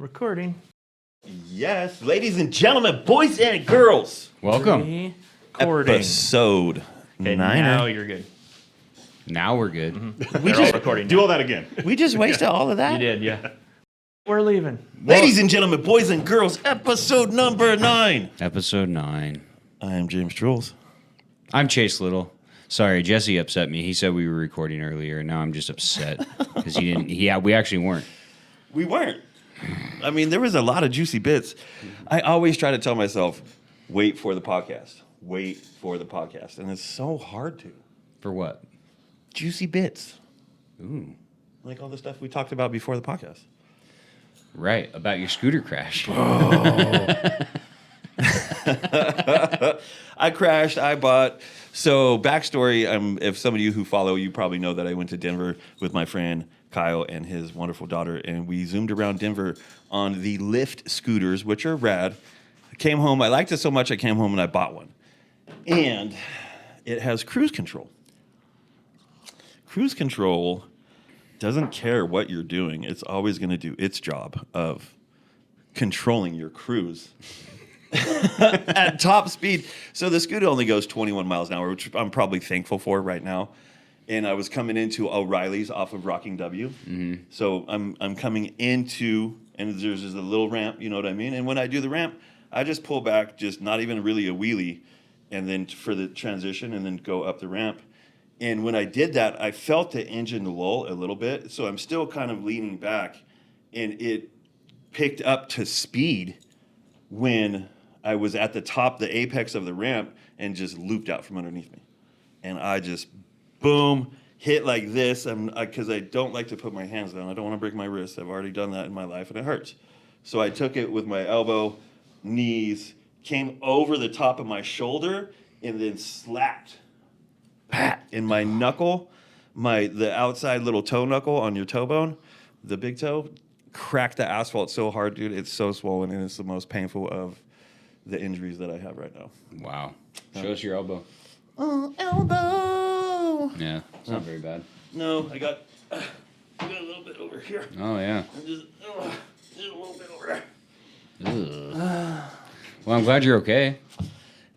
Recording. Yes, ladies and gentlemen, boys and girls. Welcome. Recording. Episode Okay, 9. now you're good. Now we're good. We just recording. Do all that again. We just wasted all of that. You did, yeah. We're leaving. Ladies and gentlemen, boys and girls, episode number 9. Episode 9. I am James Truhls. I'm Chase Little. Sorry, Jesse upset me. He said we were recording earlier, and now I'm just upset because he didn't. Yeah, we actually weren't. We weren't. I mean, there was a lot of juicy bits. I always try to tell myself, wait for the podcast. Wait for the podcast. And it's so hard to. For what? Juicy bits. Ooh. Like all the stuff we talked about before the podcast. Right, about your scooter crash. I crashed, I bought. So backstory, if some of you who follow, you probably know that I went to Denver with my friend Kyle and his wonderful daughter, and we zoomed around Denver on the Lyft scooters, which are rad. I came home, I liked it so much, I came home and I bought one. And it has cruise control. Cruise control doesn't care what you're doing. It's always going to do its job of controlling your cruise at top speed. So the scooter only goes 21 miles an hour, which I'm probably thankful for right now. And I was coming into O'Reilly's off of Rocking W. Mm-hmm. So I'm coming into, and there's just a little ramp, you know what I mean? And when I do the ramp, I just pull back, just not even really a wheelie, and then for the transition, and then go up the ramp. And when I did that, I felt the engine lull a little bit. So I'm still kind of leaning back, and it picked up to speed when I was at the top, the apex of the ramp, and just looped out from underneath me. And I just, boom, hit like this, because I don't like to put my hands down. I don't want to break my wrist. I've already done that in my life, and it hurts. So I took it with my elbow, knees, came over the top of my shoulder, and then slapped in my knuckle, the outside little toe knuckle on your toe bone, the big toe, cracked the asphalt so hard, dude. It's so swollen, and it's the most painful of the injuries that I have right now. Wow. Show us your elbow. Oh, elbow. Yeah, it's not very bad. No, I got a little bit over here. Oh, yeah. Just a little bit over there. Ugh. Well, I'm glad you're okay.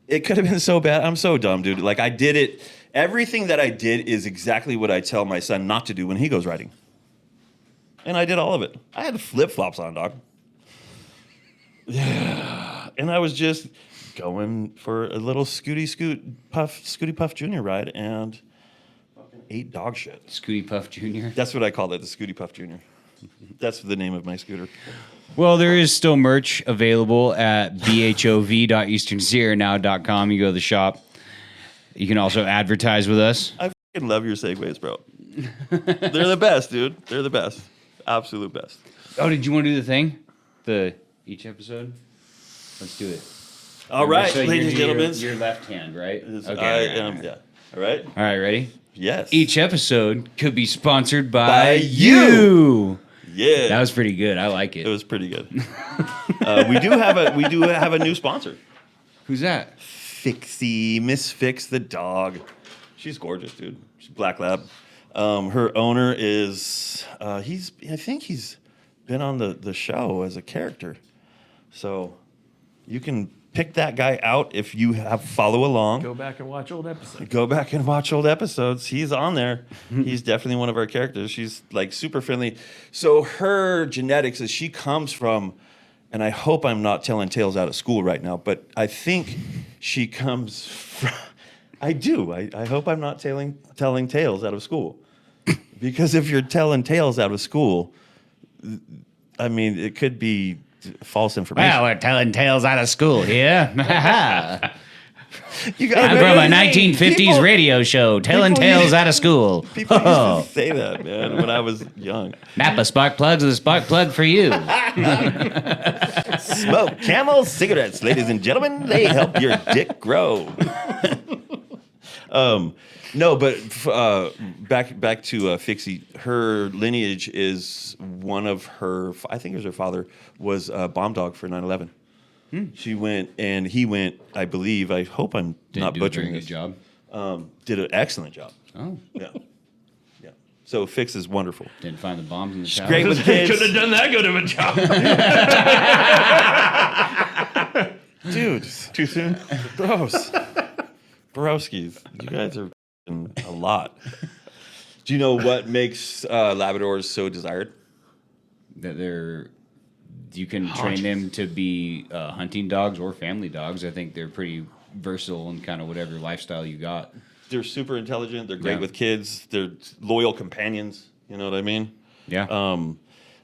It could have been so bad. I'm so dumb, dude. Like, I did it. Everything that I did is exactly what I tell my son not to do when he goes riding. And I did all of it. I had flip-flops on, dog. Yeah. And I was just going for a little Scooty Puff Jr. ride and fucking ate dog shit. Scooty Puff Jr. That's what I call it, the Scooty Puff Jr. That's the name of my scooter. Well, there is still merch available at BHOV.easternsierranow.com. You go to the shop. You can also advertise with us. I fucking love your segues, bro. They're the best, dude. They're the best. Absolute best. Oh, did you want to do the thing? Each episode? Let's do it. All right, So ladies and gentlemen. Your left hand, right? I am, yeah. All right? All right, ready? Yes. Each episode could be sponsored by By you. Yeah. That was pretty good. I like it. It was pretty good. We do have a new sponsor. Who's that? Fixie, Miss Fix the dog. She's gorgeous, dude. She's black lab. Her owner is I think he's been on the show as a character. So you can pick that guy out if you follow along. Go back and watch old episodes. Go back and watch old episodes. He's on there. He's definitely one of our characters. She's like super friendly. So her genetics is she comes from, and I hope I'm not telling tales out of school right now, but I think she comes from, I do. I hope I'm not telling tales out of school. Because if you're telling tales out of school, I mean, it could be false information. Well, we're telling tales out of school here. You gotta I'm from a remember, 1950s radio show, telling people tales used- out of school. People used to say that, man, when I was young. Napa Spark Plugs is a spark plug for you. Smoke Camel cigarettes, ladies and gentlemen. They help your dick grow. No, but back to Fixie. Her lineage is one of her. I think it was her father was a bomb dog for 9/11. She went and he went. I believe. I hope I'm not butchering this. Good job. Did an excellent job. Oh, Yeah, yeah. So Fix is wonderful. Didn't find the bombs in the tower. Great with kids. Could have done that good of a job. Dude, Too soon. gross. Broskies. You guys are f***ing a lot. Do you know what makes Labradors so desired? That you can train them to be hunting dogs or family dogs. I think they're pretty versatile in kind of whatever lifestyle you got. They're super intelligent. They're great Yeah. with kids. They're loyal companions. You know what I mean? Yeah.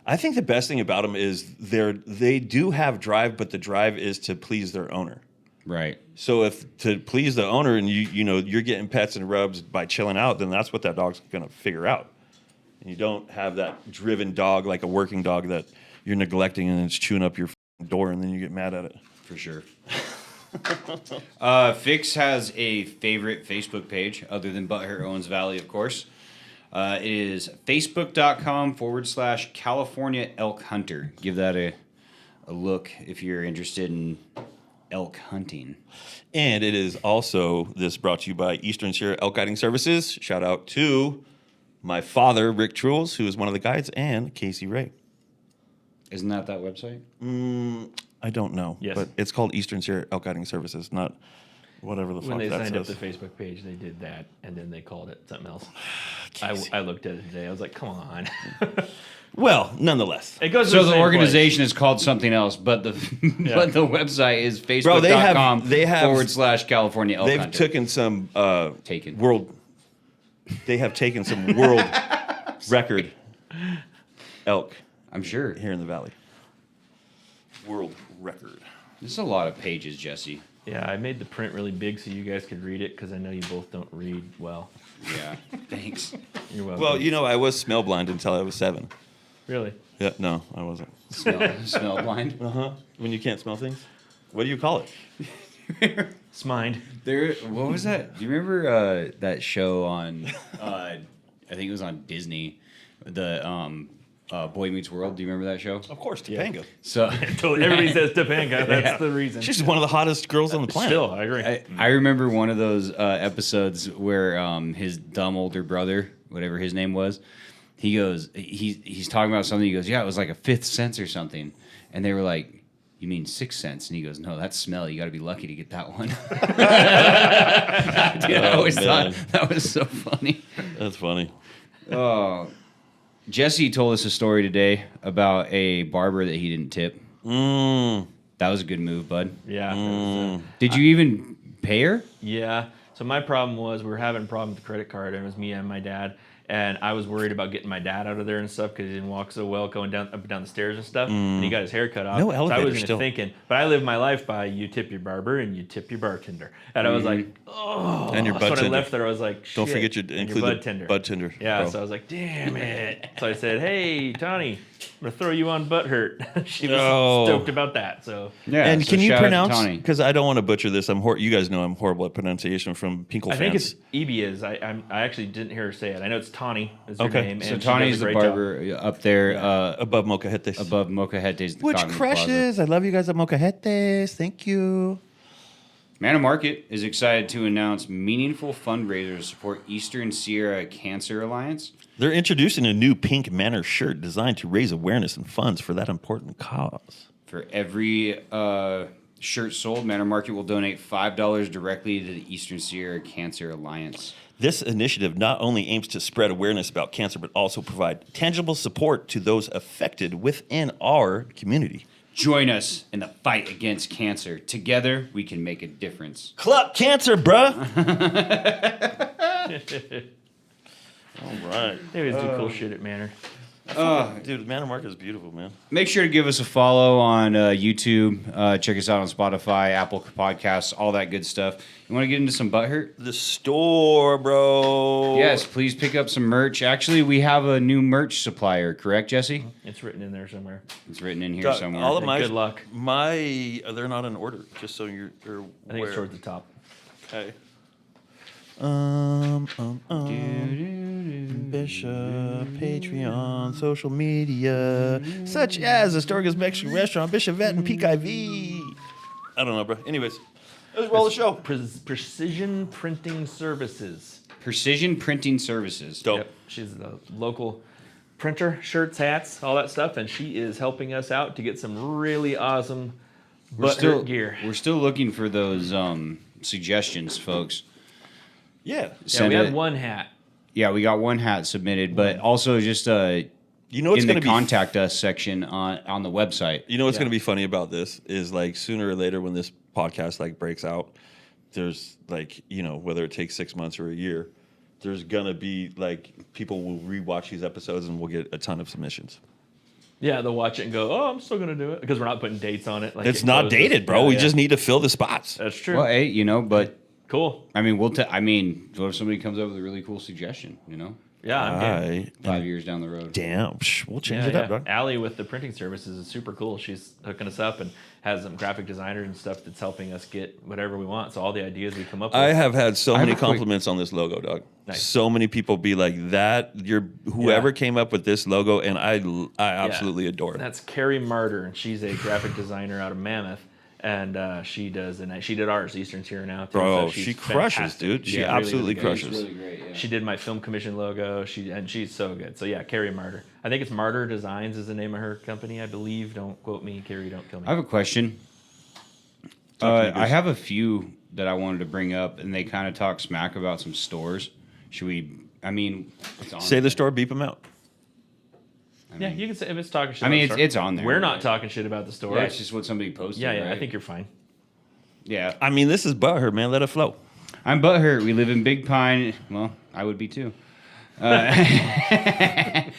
I think the best thing about them is they do have drive, but the drive is to please their owner. Right. So if to please the owner and you're getting pets and rubs by chilling out, then that's what that dog's gonna figure out. And you don't have that driven dog like a working dog that you're neglecting and it's chewing up your door and then you get mad at it. For sure. Fix has a favorite Facebook page other than Butthurt Owens Valley, of course. It is facebook.com/California Elk Hunter. Give that a look if you're interested in elk hunting. And it is also brought to you by Eastern Sierra Elk Guiding Services. Shout out to my father, Rick Truhls, who is one of the guides, and Casey Ray. Isn't that website? I don't know, Yes. but it's called Eastern Sierra Elk Guiding Services, not whatever the When fuck they that signed up says. the Facebook page, they did that, and then they called it something else. Casey. I looked at it today. I was like, come on. Well, nonetheless. It goes to So the the same organization is called something else, but the but the website is facebook.com they have- /California Elk They've Hunter. taken some Taken. They have taken some world record elk I'm sure. here in the valley. World record. There's a lot of pages, Jesse. place. Yeah, I made the print really big so you guys could read it because I know you both don't read well. Yeah. Thanks. You're welcome. Well, I was smell blind until I was 7. Really? Yeah, no, I wasn't. Smell blind. When you can't smell things, what do you call it? Smind. What was that? Do you remember that show on? I think it was on Disney. The Boy Meets World. Do you remember that show? Of course, Topanga. So Everybody says Topanga. That's the reason. She's one of the hottest girls on the planet. Still, I agree. I remember one of those episodes where his dumb older brother, whatever his name was, he goes, he's talking about something. He goes, yeah, it was like a fifth sense or something, and they were like, you mean sixth sense? And he goes, no, that's smell. You got to be lucky to get that one. Dude, I always man. thought that was so funny. That's funny. Oh, Jesse told us a story today about a barber that he didn't tip. That was a good move, bud. Yeah. that was, Did you even pay her? yeah. So my problem was we were having a problem with the credit card, and it was me and my dad. And I was worried about getting my dad out of there and stuff because he didn't walk so well going down up and down the stairs and stuff. And he got his hair cut off. No so I elevator was still. thinking, but I live my life by you tip your barber and you tip your bartender. And I was like, oh. And your So bud when I tender. left there, I was like, shit. Don't forget and include bud the tender. bud tender. Yeah, bro. so I was like, damn it. So I said, hey, Tawny, I'm going to throw you on Butthurt. She was No. stoked about that. So Yeah. And so can you shout out to pronounce? Tawny. Because I don't want to butcher this. You guys know I'm horrible at pronunciation from Pinkle I think fans. it's Ibia's. I actually didn't hear her say it. I know it's Tawny is her Okay. name. So and she Tawny's does a the great job. barber up there above Mocajetes. above Mocajetes. Which crushes. I love you guys at Mocajetes. Thank you. Manor Market is excited to announce meaningful fundraisers to support Eastern Sierra Cancer Alliance. They're introducing a new pink Manor shirt designed to raise awareness and funds for that important cause. For every shirt sold, Manor Market will donate $5 directly to the Eastern Sierra Cancer Alliance. This initiative not only aims to spread awareness about cancer, but also provide tangible support to those affected within our community. Join us in the fight against cancer. Together, we can make a difference. Club cancer, bruh. All right. They always do cool shit at Manor. Dude, Manor Market is beautiful, man. Make sure to give us a follow on YouTube. Check us out on Spotify, Apple Podcasts, all that good stuff. You want to get into some Butthurt? The store, bro. Yes, please pick up some merch. Actually, we have a new merch supplier, correct, Jesse? It's written in there somewhere. It's written in here Got somewhere. all of my Good luck. they're not in order. Just so you're I think it's towards the top. Okay. Bishop, Patreon, social media, such as Astorga's Mexican Restaurant, Bishop Vet, and Peak IV. I don't know, bro. Anyways, let's roll the show. Precision Printing Services. Precision Printing Services. Dope. Yep. She's the local printer, shirts, hats, all that stuff, and she is helping us out to get some really awesome gear. We're still looking for those suggestions, folks. Yeah. Yeah, we had one hat. Yeah, we got one hat submitted, but also just You know what's in going the to be contact us section on the website. You know what's Yeah. going to be funny about this is like sooner or later when this podcast like breaks out, there's like, you know, whether it takes 6 months or a year, there's going to be like people will rewatch these episodes and we'll get a ton of submissions. Yeah, they'll watch it and go, "Oh, I'm still gonna do it," because we're not putting dates on it. Like It's it not closes. dated, bro. Yeah, We yeah. just need to fill the spots. That's true. Well, hey, but Cool. I mean, what if somebody comes up with a really cool suggestion? Yeah, I'm game. 5 years down the road. Damn. We'll change Yeah, it up, yeah. dog. Allie with the printing services is super cool. She's hooking us up and has some graphic designers and stuff that's helping us get whatever we want. So all the ideas we come up with. I have had so I have many a quick- compliments on this logo, dog. Nice. So many people be like, "That whoever came up with this logo," and I absolutely adore it. That's Carrie Martyr, and she's a graphic designer out of Mammoth. And she did ours, Eastern's here now. Too, Bro, so she's she crushes, fantastic. dude. She Yeah, absolutely good. crushes. It's really great. Yeah. She did my film commission logo. She's so good. So yeah, Carrie Martyr. I think it's Martyr Designs is the name of her company, I believe. Don't quote me, Carrie. Don't kill me. I have a question. I have a few that I wanted to bring up, and they kind of talk smack about some stores. Should we? I mean, it's on Say the store, beep them out. Yeah, you can say if it's talking shit. I mean, about the it's store. on there. We're not talking shit about the store. Yeah, it's just what somebody posted. yeah. right? I think you're fine. Yeah, I mean, this is butthurt, man. Let it flow. I'm butthurt. We live in Big Pine. Well, I would be too. And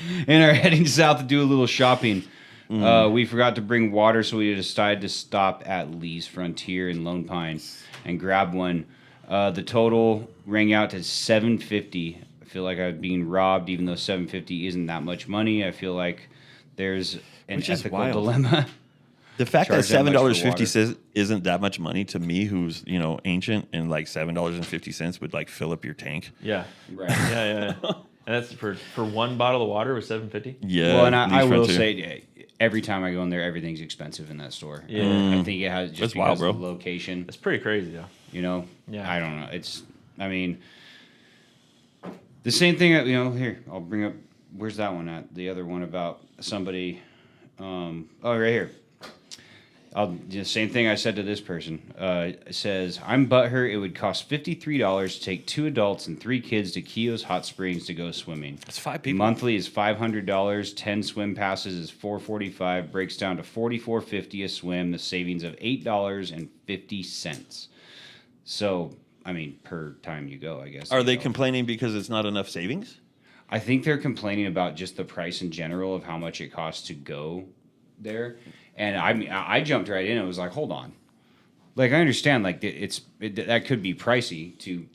are heading south to do a little shopping. We forgot to bring water, so we decided to stop at Lee's Frontier in Lone Pine and grab one. The total rang out to $7.50. I feel like I'm being robbed, even though $7.50 isn't that much money. I feel like there's an Which is ethical wild. dilemma. The fact that Charge that much for $7.50 isn't that much money to me, who's ancient, and like $7.50 would like fill up your tank. Yeah. Right. Yeah. And that's for one bottle of water was $7.50. Yeah. Well, and I Lee's will Frontier. say, every time I go in there, everything's expensive in that store. Yeah. I think it has just That's because wild, bro. of the location. It's pretty crazy though. Yeah. I don't know. I mean, the same thing. Here I'll bring up. Where's that one at? The other one about somebody. Right here. Same thing I said to this person. It says, I'm butthurt. It would cost $53 to take 2 adults and 3 kids to Keo's Hot Springs to go swimming. That's 5 people. Monthly is $500. 10 swim passes is $445. Breaks down to $44.50 a swim. The savings of $8.50. So, I mean, per time you go, I guess. Are they complaining because it's not enough savings? I think they're complaining about just the price in general of how much it costs to go there. And I jumped right in and was like, hold on. Like, I understand, like, that could be pricey to,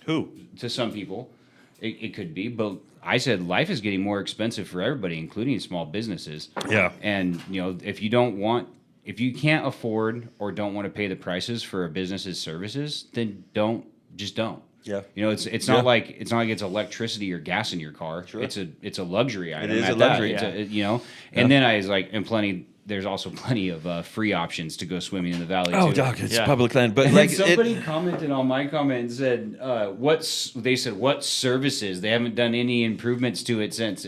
Who? to some people. It could be. But I said life is getting more expensive for everybody, including small businesses. Yeah. And, if you can't afford or don't want to pay the prices for a business's services, then don't. Yeah. It's not like it's electricity or gas in your car. Sure. It's a luxury item. is at a luxury, that. yeah. And then I was like, there's also plenty of free options to go swimming in the valley. Oh, too. doc, it's Yeah. public land. But And like, somebody commented on my comment and said, what services? They haven't done any improvements to it since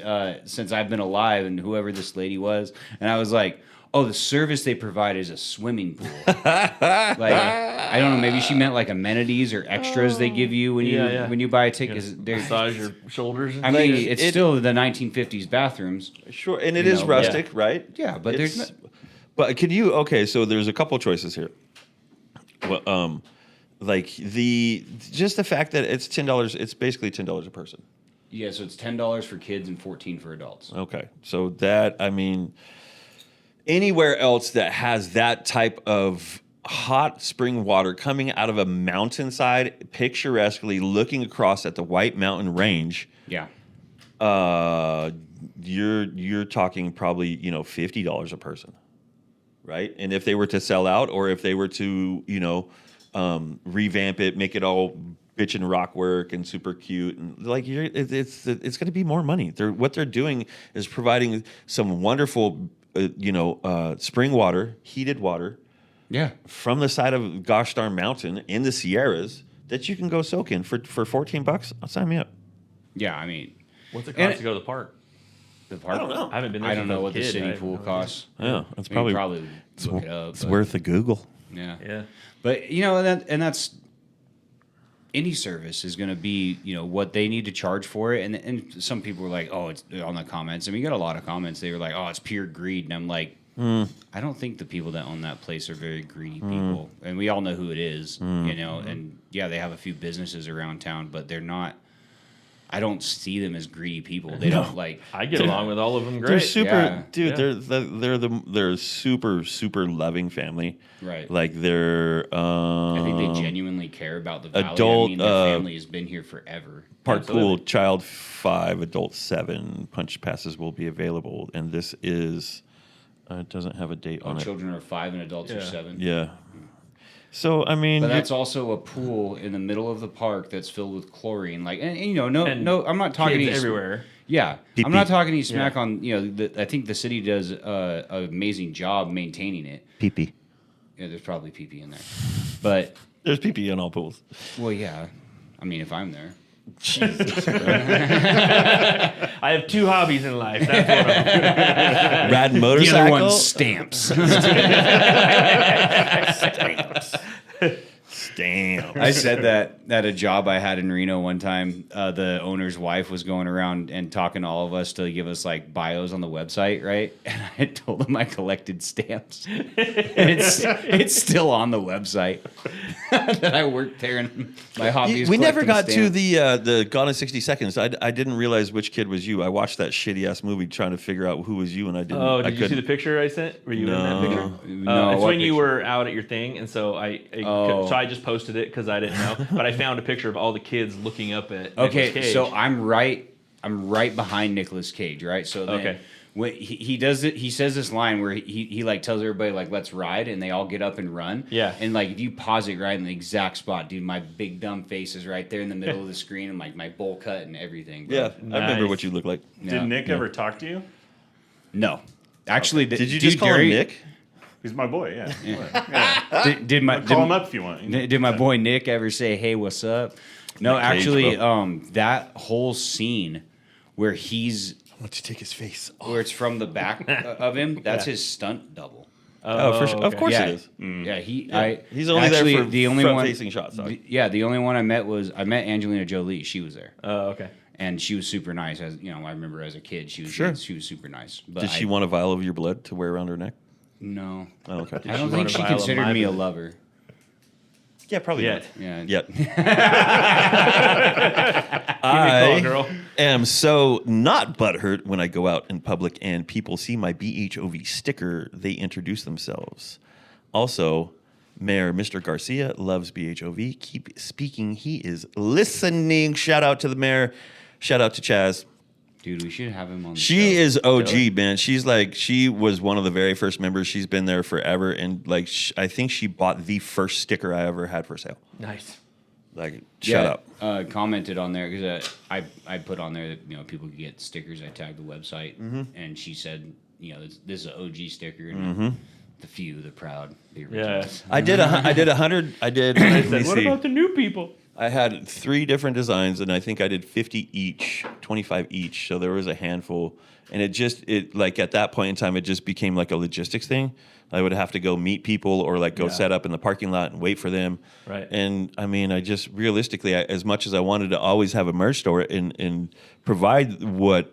I've been alive, and whoever this lady was. And I was like, oh, the service they provide is a swimming pool. Like, I don't know, maybe she meant like amenities or extras they give you when you buy a ticket. 'Cause they're- Massage your shoulders. And I mean, shit. it's still the 1950s bathrooms. sure, and it You is know, rustic, right? Yeah, but there's It's- But can you? Okay, so there's a couple choices here. Well, like just the fact that it's $10. It's basically $10 a person. Yeah, so it's $10 for kids and $14 for adults. Okay, so that anywhere else that has that type of hot spring water coming out of a mountainside, picturesquely looking across at the White Mountain Range, Yeah. you're talking probably $50 a person, right? And if they were to sell out, or if they were to revamp it, make it all bitch and rock work and super cute, and like it's going to be more money. What they're doing is providing some wonderful spring water, heated water Yeah. from the side of gosh darn mountain in the Sierras that you can go soak in for $14. I'll sign me up. Yeah, I mean, What's it cost to go to the park? the park. I don't know. I haven't been there. I don't since I know was what a the kid. I city have pool no idea. costs. Yeah, it's You can probably probably look it up. it's but- worth a Google. Yeah. Yeah. But you know, and that's any service is going to be, you know, what they need to charge for it. And some people were like, oh, it's on the comments. I mean, you got a lot of comments. They were like, oh, it's pure greed. And I'm like, I don't think the people that own that place are very greedy people. And we all know who it is, you know. And yeah, they have a few businesses around town, but they're not. I don't see them as greedy people. They don't like. I get along with all of them great. They're super, Yeah. dude. Yeah. They're super loving family. Right. Like they're. I think they genuinely care about the valley. adult, I mean, their family has been here forever. Park Absolutely. pool, child 5, adult 7. Punch passes will be available, and this is. It doesn't have a date on it. Children are 5 and adults are 7. Yeah. So I mean, But that's also a pool in the middle of the park that's filled with chlorine. Like, and you know, no, I'm not talking Kids to you everywhere. Yeah, Pee-pee. I'm not talking to you smack Yeah. on. You know, I think the city does an amazing job maintaining it. pee-pee. Yeah, there's probably pee in there, but There's pee-pee in all pools. well, yeah. I mean, if I'm there, I have 2 hobbies in life. That's one of them. Rad the motorcycle. other one's stamps. Damn. I said that at a job I had in Reno one time. The owner's wife was going around and talking to all of us to give us like bios on the website, right? And I had told them I collected stamps, and it's still on the website that I worked there. And my hobby is We never got collecting to stamps. the Gone in 60 Seconds. I didn't realize which kid was you. I watched that shitty ass movie trying to figure out who was you, and I didn't. Oh, I did you see the picture I sent? Were you in that picture? No, it's what when you picture? were out at your thing, and so I just posted it because I didn't know, but I found a picture of all the kids looking up at Nicolas Okay, Cage. so I'm right behind Nicolas Cage, right? So then Okay. when he does it, he says this line where he like tells everybody like let's ride, and they all get up and run. Yeah. And like if you pause it right in the exact spot, dude, my big dumb face is right there in the middle of the screen, and like my bowl cut and everything. Bro. Yeah, I remember Nice. what you look like. Yeah. Did Nick ever talk to you? No, actually, Did you just call him Nick? He's my boy, yeah. Did my Call him up if you want. Did my boy Nick ever say, "Hey, what's up"? No, Nick Cage, actually, bro. that whole scene where he's Why don't you take his face off? where it's from the back of him, that's his stunt double. Oh, for sure. Of course yeah, it is. Yeah, He's only there for the only front-facing shots. Sorry. The only one I met Angelina Jolie. She was there, Oh, okay. and she was super nice. As you know, I remember as a kid, she was Sure. she was super nice. But Did she want a vial of your blood to wear around her neck? No, Oh, okay. I don't she think want a she vial of considered my me a blood? lover. Yeah, probably Yet. Yeah, Yet. Give me a call, girl. am so not butthurt when I go out in public and people see my BHOV sticker. They introduce themselves. Also, Mayor Mr. Garcia loves BHOV. Keep speaking. He is listening. Shout out to the mayor. Shout out to Chaz. dude, we should have him on. The She show. is OG, man. She's like, she was one of the very first members. She's been there forever. And like, I think she bought the first sticker I ever had for sale. Nice. Like, shut up. Commented on there because I put on there that people could get stickers. I tagged the website, and she said, this is an OG sticker, and the few, the proud, the originals. Yeah. I did 100. I did. Let me What see. about the new people? I had 3 different designs, and I think I did 50 each, 25 each. So there was a handful, and it like at that point in time, it just became like a logistics thing. I would have to go meet people or like go set up in the parking lot and wait for them. Right. And I mean, I just realistically, as much as I wanted to always have a merch store and provide what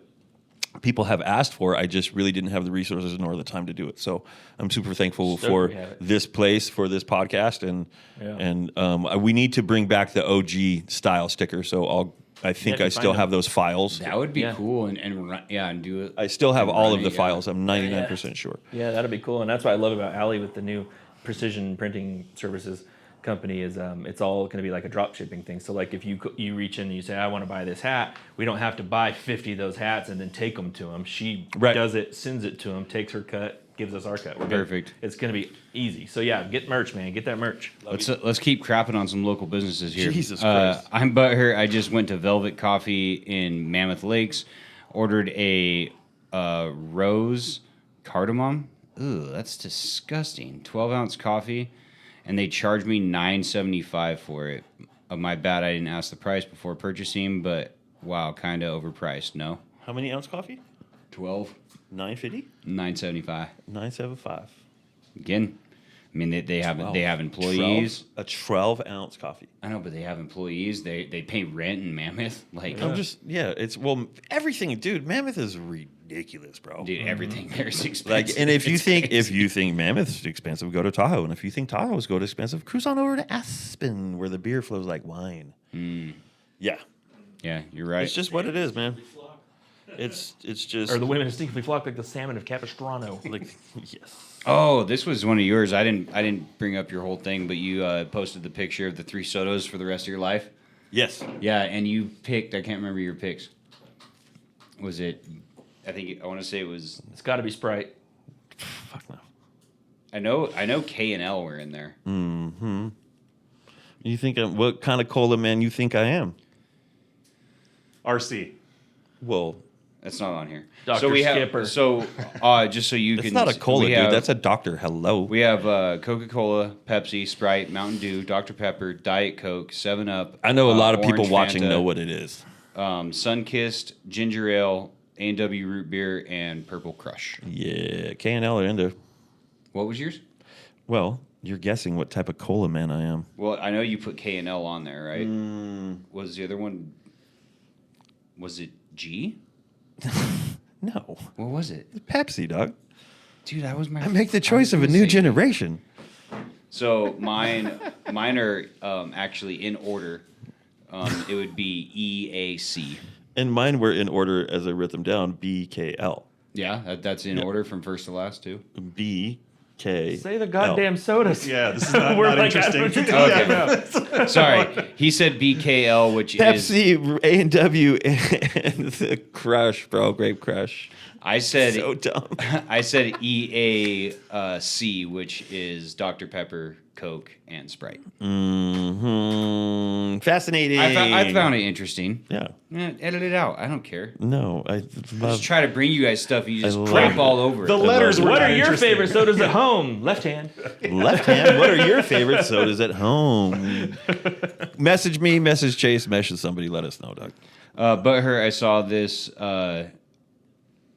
people have asked for, I just really didn't have the resources nor the time to do it. So I'm super thankful Stoked for we have it. this place, for this podcast, and we need to bring back the OG style sticker. So I think to I find still them. have those files. That would be Yeah. cool, and do it. I still have and all run of the it, yeah. files. I'm 99% sure. Yeah, that'd be cool, and that's what I love about Allie with the new precision printing services company is it's all going to be like a drop shipping thing. So like if you reach in and you say I want to buy this hat, we don't have to buy 50 of those hats and then take them to them. She Right. does it, sends it to them, takes her cut, gives us our cut. We're good. Perfect. It's going to be easy. So yeah, get merch, man. Get that merch. Let's keep crapping on some local businesses here. Jesus Christ. I'm butthurt. I just went to Velvet Coffee in Mammoth Lakes, ordered a rose cardamom. Ooh, that's disgusting. 12-ounce coffee, and they charged me $9.75 for it. My bad, I didn't ask the price before purchasing, but wow, kind of overpriced. No, How many ounce coffee? 12, 950? $9.75. 975. Again, I mean they have employees. 12 ounce coffee. I know, but they have employees. They pay rent in Mammoth. Like, I'm just everything, dude. Mammoth is ridiculous, bro. dude, everything there is Like, expensive. and if you It's think crazy. Mammoth's expensive, go to Tahoe. And if you think Tahoe is expensive, cruise on over to Aspen, where the beer flows like wine. Yeah, Yeah, you're right. it's just what it is, man. It's just Or the women instinctively flock like the salmon of Capistrano. like yes. Oh, this was one of yours. I didn't bring up your whole thing, but you posted the picture of the 3 sodas for the rest of your life. Yes. Yeah, and you picked. I can't remember your picks. Was it? I want to say it was. It's got to be Sprite. Fuck no. I know K and L were in there. You think what kind of cola man you think I am? RC. Well, That's not on here. Dr. So we Skipper. have. So just so you it's can. not a cola, we dude. have- That's a doctor. Hello. We have Coca-Cola, Pepsi, Sprite, Mountain Dew, Dr. Pepper, Diet Coke, 7-Up. I know a lot of people Orange watching Fanta, know what it is. Sunkissed, Ginger Ale, A&W Root Beer, and Purple Crush. Yeah, K&L are into. What was yours? Well, you're guessing what type of cola man I am. Well, I know you put K&L on there, right? Was the other one? Was it G? No, What was it? Pepsi, dog. Dude, that was my. I make the I choice was of a gonna new say- generation. So mine are actually in order. It would be EAC. And mine were in order as I wrote them down. BKL. Yeah, that's in order from first to last too. BK. Say the goddamn sodas. Yeah, this is not, We're not like, interesting. Okay. Sorry, he said BKL, which is Pepsi, A&W, and the Crush, bro. Grape Crush. I said So dumb. I said EAC, which is Dr. Pepper, Coke, and Sprite. Fascinating. I found it interesting. Yeah. Edit it out. I don't care. No, I Just love. try to bring you guys stuff. You just love crap it. all over The it. letters were What not are your interesting. favorite sodas at home? Left hand. Left hand. What are your favorite sodas at home? Message me, message Chase, message somebody. Let us know, dog. But I saw this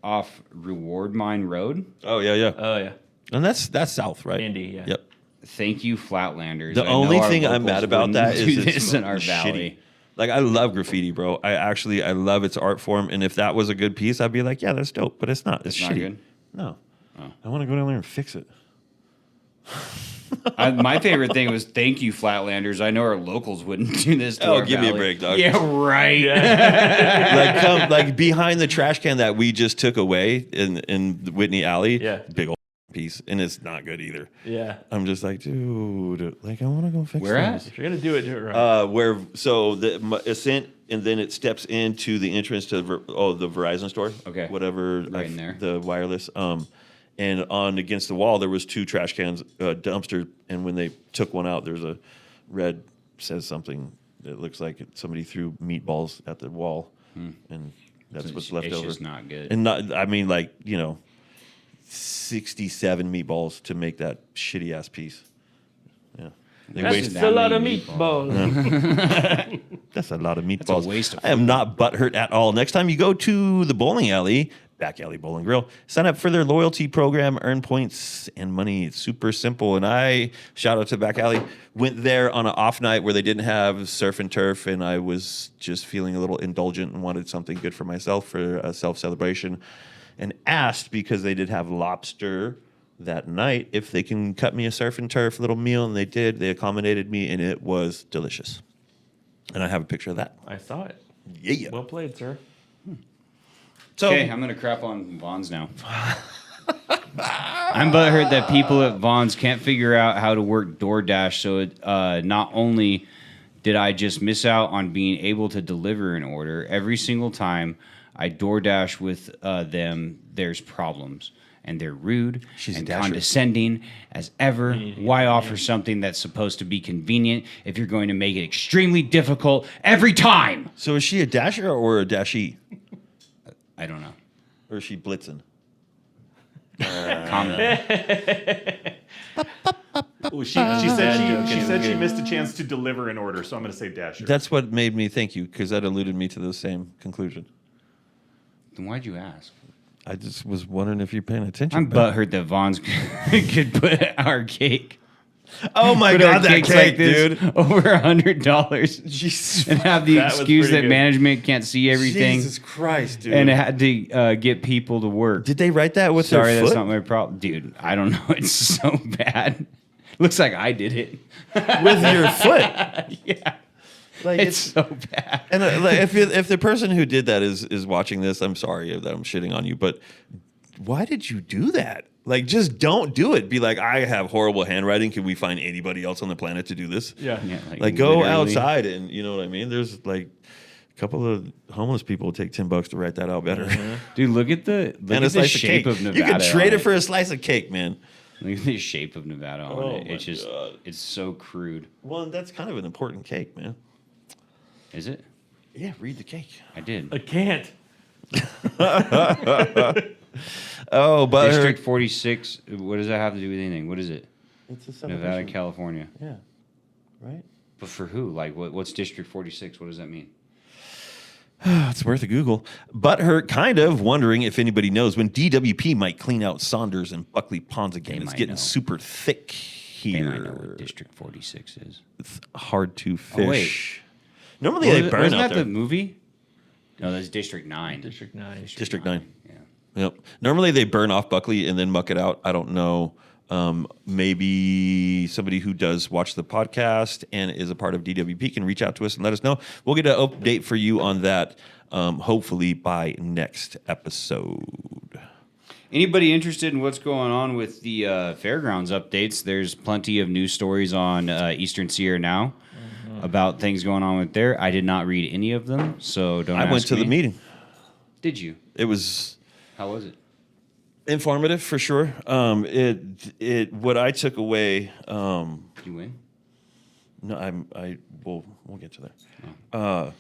off Reward Mine Road. Oh yeah. Oh yeah. And that's south, right? Indy, yeah. Yep. Thank you, Flatlanders. The I know only our thing I'm locals mad about wouldn't that is do it's this in our shitty. valley. Like I love graffiti, bro. I love its art form, and if that was a good piece, I'd be like, yeah, that's dope. But it's not. It's not shitty. good? No. I want to go down there and fix it. My favorite thing was thank you, Flatlanders. I know our locals wouldn't do this to Oh, our give me a valley. break, dog. Yeah, right. Like behind the trash can that we just took away in Whitney Alley. Yeah. Big old piece, and it's not good either. Yeah. I'm just like, dude, like I want to go fix Where this. at? If you're gonna do it right. Where so the ascent and then it steps into the entrance to the Verizon store. Okay. Whatever. Right in there. The wireless. And on against the wall there was 2 trash cans, dumpster, and when they took one out, there's a red says something. It looks like somebody threw meatballs at the wall, and that's So what's left it's over. just not good. And not, I mean, like 67 meatballs to make that shitty ass piece. Yeah. They That's waste. that That's a lot of many meatballs. That's a lot of meatballs. waste of I am not butthurt at all. Next time you go to the bowling alley, Back Alley Bowling Grill, sign up for their loyalty program, earn points and money. It's super simple. And I, shout out to Back Alley, went there on an off night where they didn't have surf and turf, and I was just feeling a little indulgent and wanted something good for myself for a self-celebration, and asked, because they did have lobster that night, if they can cut me a surf and turf little meal, and they did. They accommodated me, and it was delicious. And I have a picture of that. I saw it. Yeah. Well played, sir. So Okay, I'm gonna crap on Vaughn's now. I'm butthurt that people at Vaughn's can't figure out how to work DoorDash. So not only did I just miss out on being able to deliver an order, every single time I DoorDash with them, there's problems. And they're rude She's a and dasher. condescending as ever. Why offer something that's supposed to be convenient if you're going to make it extremely difficult every time? So is she a dasher or a dashee? I don't know. Or is she blitzing? Comment. She said she missed a chance to deliver an order, so I'm going to say Dasher. That's what made me thank you, because that alluded me to the same conclusion. Then why'd you ask? I just was wondering if you're paying attention. I'm butthurt that Vaughn's could put our cake. Oh my Put our god, that cakes cake, like this dude! over $100, Jesus, and have the That was excuse pretty that good. management can't see everything, Jesus Christ, dude! and it had to get people to work. Did they write that with Sorry, their that's foot? not my problem, dude. I don't know. It's so bad. Looks like I did it. With your foot? Yeah, Like it's so bad. And like, if the person who did that is watching this, I'm sorry that I'm shitting on you, but why did you do that? Like, just don't do it. Be like, I have horrible handwriting. Can we find anybody else on the planet to do this? Yeah. Yeah, Like, go literally. outside and you know what I mean. There's like a couple of homeless people will take $10 to write that out better. Dude, look at the And a slice shape of of cake. Nevada. You can trade on it for a slice of cake, man. Look at the shape of Nevada on Oh it. my It's just, God. it's so crude. Well, that's kind of an important cake, man. Is it? Yeah, read the cake. I did. I can't. Oh, but District 46. What does that have to do with anything? What is it? it's a Nevada, celebration. California. Yeah, right. But for who? Like, what's District 46? What does that mean? It's worth a Google. Butthurt kind of wondering if anybody knows when DWP might clean out Saunders and Buckley Ponds again. They It's might getting know. super thick They might know here. what District 46 is. It's hard to Oh, wait. fish. Normally they burn Wasn't out that there. the movie? No, that's District 9. District 9. District 9. Yeah. Yep. Normally they burn off Buckley and then muck it out. I don't know. Maybe somebody who does watch the podcast and is a part of DWP can reach out to us and let us know. We'll get an update for you on that, hopefully by next episode. Anybody interested in what's going on with the fairgrounds updates? There's plenty of news stories on Eastern Sierra Now about things going on with there. I did not read any of them, so don't. I went ask to the me. meeting. Did you? It was How was it? informative for sure. What I took away. Did you win? No, we'll get to there.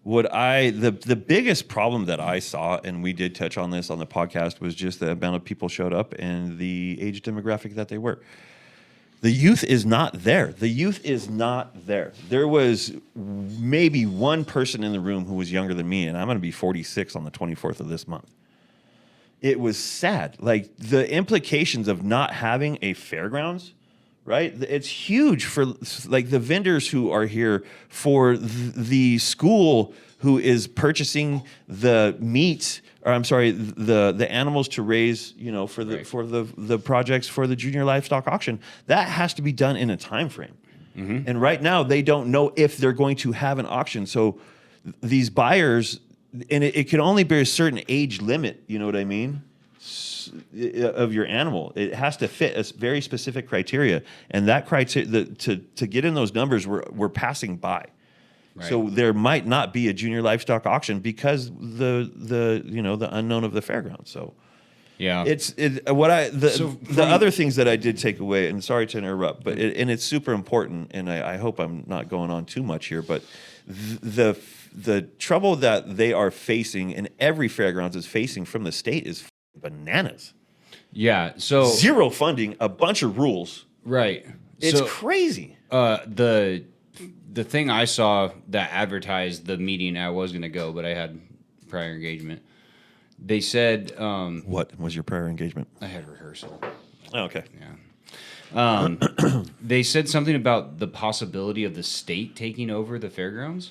The biggest problem that I saw, and we did touch on this on the podcast, was just the amount of people showed up and the age demographic that they were. The youth is not there. The youth is not there. There was maybe one person in the room who was younger than me, and I'm going to be 46 on the 24th of this month. It was sad. Like, the implications of not having a fairgrounds, right? It's huge for like the vendors who are here, for the school who is purchasing the meat, or I'm sorry, the animals to raise, for the Right. for the projects for the junior livestock auction. That has to be done in a time frame. And right now they don't know if they're going to have an auction. So these buyers, and it can only be a certain age limit, you know what I mean, of your animal. It has to fit a very specific criteria, and that criteria to get in those numbers, we're passing by. Right. So there might not be a junior livestock auction because the unknown of the fairground. So Yeah. the other things that I did take away, and sorry to interrupt, but it's super important, and I hope I'm not going on too much here, but the trouble that they are facing, and every fairgrounds is facing from the state, is bananas. Yeah. So Zero funding, a bunch of rules. right. It's So, crazy. the thing I saw that advertised the meeting, I was going to go, but I had prior engagement. They said What was your prior engagement? I had rehearsal. Oh, okay. Yeah. They said something about the possibility of the state taking over the fairgrounds.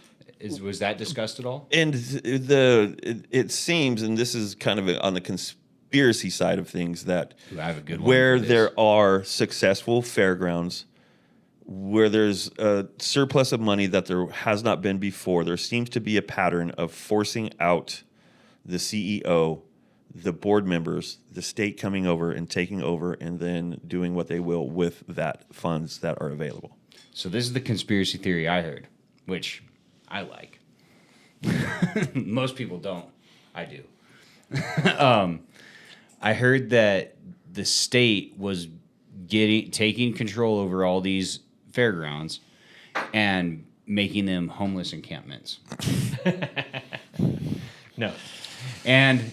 Was that discussed at all? And it seems, and this is kind of on the conspiracy side of things, that Ooh, I have a good one where for this. there are successful fairgrounds, where there's a surplus of money that there has not been before, there seems to be a pattern of forcing out the CEO, the board members, the state coming over and taking over, and then doing what they will with that funds that are available. So this is the conspiracy theory I heard, which I like. Most people don't. I do. I heard that the state was taking control over all these fairgrounds and making them homeless encampments. No. And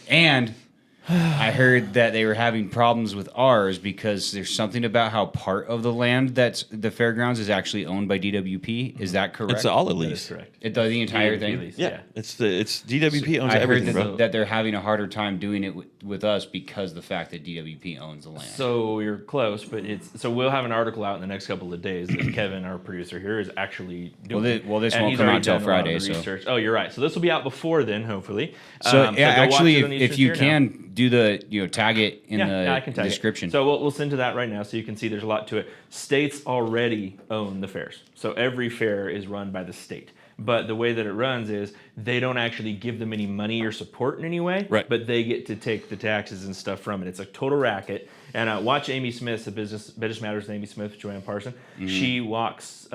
I heard that they were having problems with ours because there's something about how part of the land that's the fairgrounds is actually owned by DWP. Is that correct? It's all a That lease. is correct. It does the entire DWP thing. lease, Yeah, it's DWP owns I heard everything, that, bro. that they're having a harder time doing it with us because of the fact that DWP owns the land. So you're close, but so we'll have an article out in the next couple of days that Kevin, our producer here, is actually doing. Well, this and won't he's come already out till done a lot of Friday, the so. research. Oh, you're right. So this will be out before then, hopefully. So yeah, go watch actually, it on if Eastern you Tier now. can do the tag it in I the can tag it. description. So we'll send to that right now, so you can see there's a lot to it. States already own the fairs, so every fair is run by the state. But the way that it runs is they don't actually give them any money or support in any way, Right. but they get to take the taxes and stuff from it. It's a total racket. And watch Amy Smith, the Business Matters, Amy Smith, Joanne Parson. Mm-hmm. She walks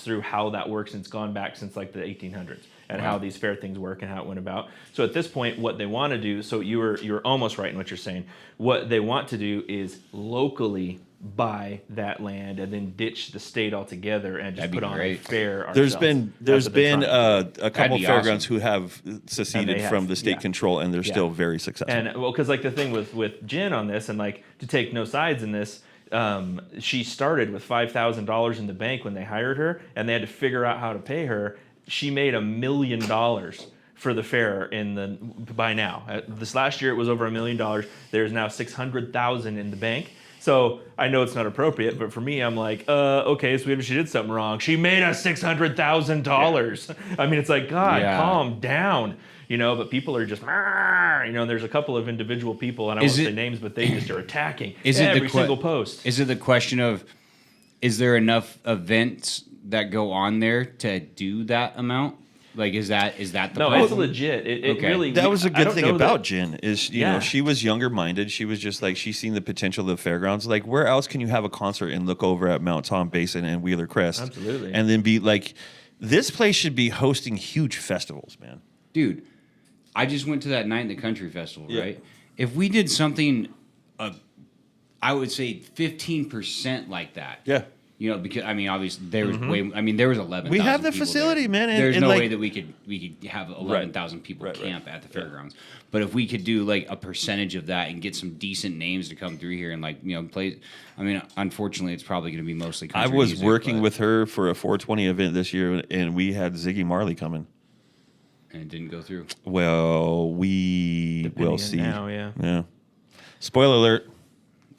through how that works, and it's gone back since like the 1800s. And how these fair things work and how it went about. So at this point, what they want to do, so you're almost right in what you're saying. What they want to do is locally buy that land and then ditch the state altogether and just That'd be put on a great. fair There's ourselves. been That's what they're trying to do. a couple be fairgrounds awesome. who have seceded have, from the state yeah. control, and they're still very successful. And well, because like the thing with Jen on this, and like to take no sides in this, she started with $5,000 in the bank when they hired her, and they had to figure out how to pay her. She made $1 million for the fair by now. This last year it was over $1 million. There's now $600,000 in the bank. So I know it's not appropriate, but for me, I'm like, okay, so maybe she did something wrong. She made us $600,000. I mean, it's like, God, Yeah. calm down. But people are just, there's a couple of individual people, and I won't say names, but they just are attacking every single post. Is it the question of, is there enough events that go on there to do that amount? Like, is that the No, problem? it's legit. It Okay. really. That was a I good don't thing know about that- Jen is, Yeah. she was younger minded. She was just like, she's seen the potential of the fairgrounds. Like, where else can you have a concert and look over at Mount Tom Basin and Wheeler Crest? Absolutely. And then be like, this place should be hosting huge festivals, man. Dude, I just went to that Night in the Country festival, Yeah. right? If we did something, I would say 15% like that. Yeah. Because I mean, obviously there was there was 11,000. We have the people facility, there. man, and- There's and no like- way that we could have 11,000 people Right. camp at the fairgrounds. But if we could do like a percentage of that and get some decent names to come through here and play. I mean, unfortunately, it's probably going to be mostly. I Country was music, working but- with her for a 420 event this year, and we had Ziggy Marley coming. and it didn't go through. Well, we Depending will on see. now, yeah. Yeah. Spoiler alert.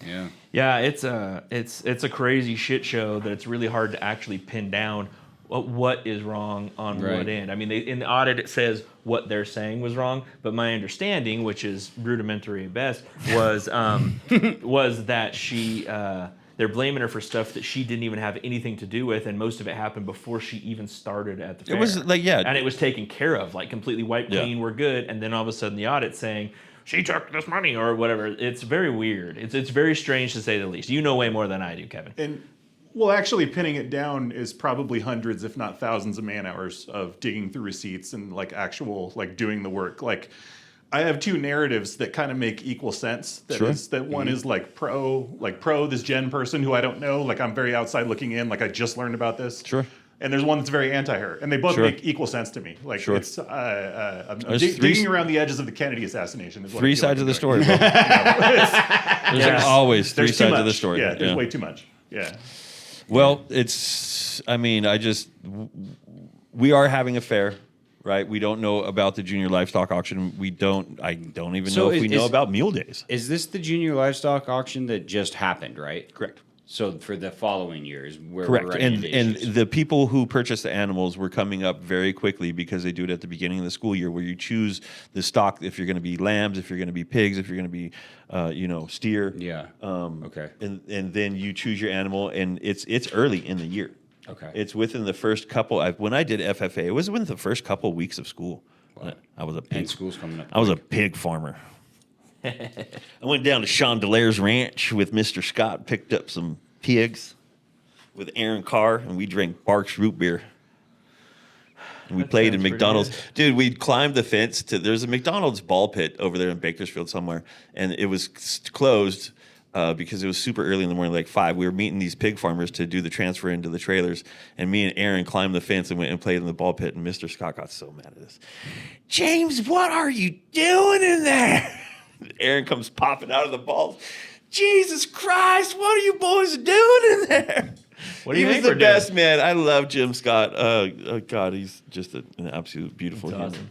Yeah. Yeah, it's a crazy shit show that it's really hard to actually pin down what is wrong on Right. what end. I mean, in the audit it says what they're saying was wrong, but my understanding, which is rudimentary at best, was was that they're blaming her for stuff that she didn't even have anything to do with, and most of it happened before she even started at the fair. It was like, yeah. And it was taken care of, like completely wiped Yeah. clean, we're good, and then all of a sudden the audit saying, she took this money or whatever. It's very weird. It's very strange to say the least. You know way more than I do, Kevin. And well, actually, pinning it down is probably hundreds, if not thousands, of man hours of digging through receipts and actual doing the work. Like, I have two narratives that kind of make equal sense. That one is pro this Jen person who I don't know. Like, I'm very outside looking in. Like, I just learned about this. Sure. And there's one that's very anti her, and they both Sure. make equal sense to me. Like, Sure. it's I'm There's digging around the edges of the Kennedy assassination. Is what I Three feel sides like of the I'm doing. story, bro. There's always three There's too sides of the much. story. Yeah, there's way too much. Yeah. Well, we are having a fair, right? We don't know about the junior livestock auction. I don't even know if we know about mule days. Is this the junior livestock auction that just happened, right? Correct. So for the following years, where Correct. we're writing And issues. the people who purchase the animals were coming up very quickly because they do it at the beginning of the school year, where you choose the stock, if you're going to be lambs, if you're going to be pigs, if you're going to be, steer. Yeah. Okay. And then you choose your animal, and it's early in the year. Okay. It's within the first couple. When I did FFA, it was within the first couple of weeks of school. Wow. I was a pig. And school's coming up. I was a pig farmer. I went down to Sean Delaire's ranch with Mr. Scott, picked up some pigs with Aaron Carr, and we drank Barks root beer. And we played in sounds pretty McDonald's. good. Dude, we climbed the fence there's a McDonald's ball pit over there in Bakersfield somewhere, and it was closed because it was super early in the morning, like 5. We were meeting these pig farmers to do the transfer into the trailers, and me and Aaron climbed the fence and went and played in the ball pit, and Mr. Scott got so mad at us. James, what are you doing in there? Aaron comes popping out of the balls. Jesus Christ, what are you boys doing in there? What do you he think was the we're best, doing? man. I love Jim Scott. God, he's just an absolute beautiful It's human. awesome.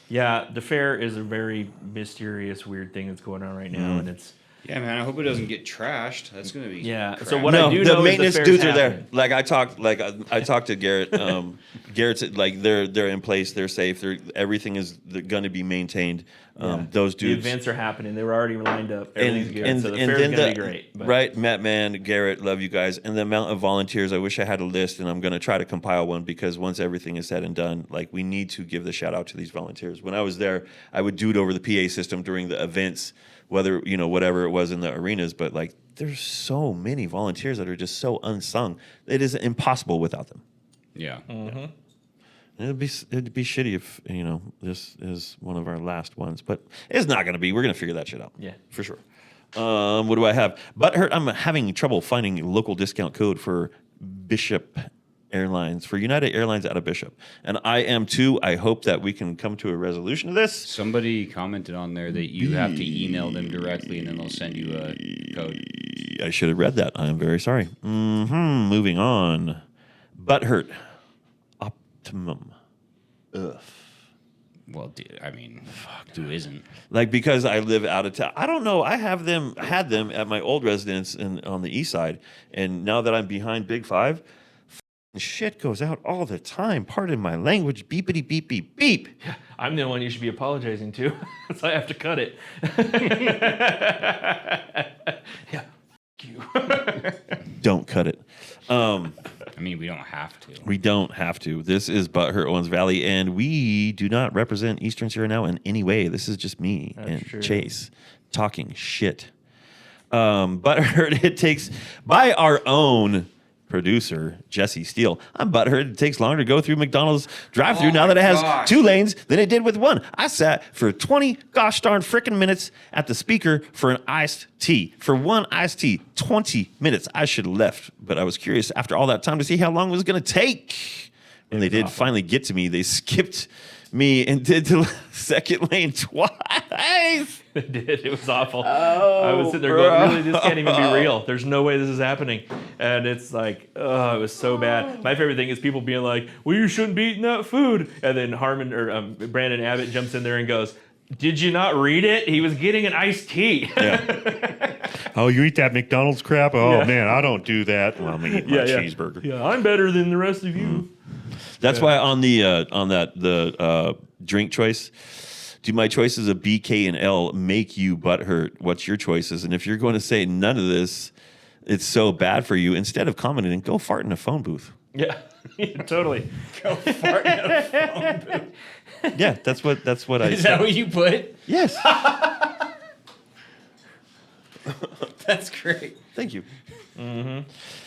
Yeah, the fair is a very mysterious, weird thing that's going on right now, and it's Yeah, man. I hope it doesn't get trashed. That's gonna be. yeah. crap. So what I do the know maintenance is the fair's dudes are there. happening. Like I talked to Garrett. Garrett's like they're in place. They're safe. Everything is going to be maintained. Yeah. Those The dudes. events are happening. They were already lined up. Everything's good. And, So the and fair's then gonna be great. But right, Matt, man, Garrett, love you guys. And the amount of volunteers, I wish I had a list, and I'm going to try to compile one because once everything is said and done, like we need to give the shout out to these volunteers. When I was there, I would do it over the PA system during the events, whether whatever it was in the arenas. But like, there's so many volunteers that are just so unsung. It is impossible without them. Yeah. Mm-hmm. It'd be shitty if this is one of our last ones, but it's not gonna be. We're gonna figure that shit out. Yeah. For sure. What do I have? Butthurt. I'm having trouble finding a local discount code for Bishop Airlines for United Airlines out of Bishop, and I am too. I hope that we can come to a resolution of this. Somebody commented on there that you have to email them directly, and then they'll send you a code. I should have read that. I am very sorry. Moving on. Butthurt. Optimum. Ugh. Well, dude, I mean, who isn't? Like because I live out of town. I don't know. I had them at my old residence on the east side, and now that I'm behind Big Five, shit goes out all the time. Pardon my language. Beepity beep beep beep. I'm the one you should be apologizing to, so I have to cut it. Yeah, you. Don't cut it. I mean, we don't have to. We don't have to. This is Butthurt Owens Valley, and we do not represent Eastern Sierra now in any way. This is just me and true. Chase talking shit. Butthurt, it takes by our own producer, Jesse Steele. I'm butthurt. It takes longer to go through McDonald's drive-thru now that it has 2 lanes than it did with 1. I sat for 20 gosh darn frickin' minutes at the speaker for an iced tea. For 1 iced tea, 20 minutes. I should have left, but I was curious after all that time to see how long it was going to take. When they did finally get to me, they skipped me and did the second lane twice. They did. It was awful. I was sitting there going, really, this can't even be real. There's no way this is happening. And it's like, oh, it was so bad. My favorite thing is people being like, well, you shouldn't be eating that food. And then Brandon Abbott jumps in there and goes, did you not read it? He was getting an iced tea. Yeah. Oh, you eat that McDonald's crap? Oh, man, I don't do that. Well, I'm eating my cheeseburger. Yeah, I'm better than the rest of you. That's why on the drink choice, do my choices of B, K, and L make you butthurt? What's your choices? And if you're going to say none of this, it's so bad for you, instead of commenting, go fart in a phone booth. Yeah, totally. Go fart in a phone booth. Yeah, that's what I Is said. that what you put? Yes. That's great. Thank you.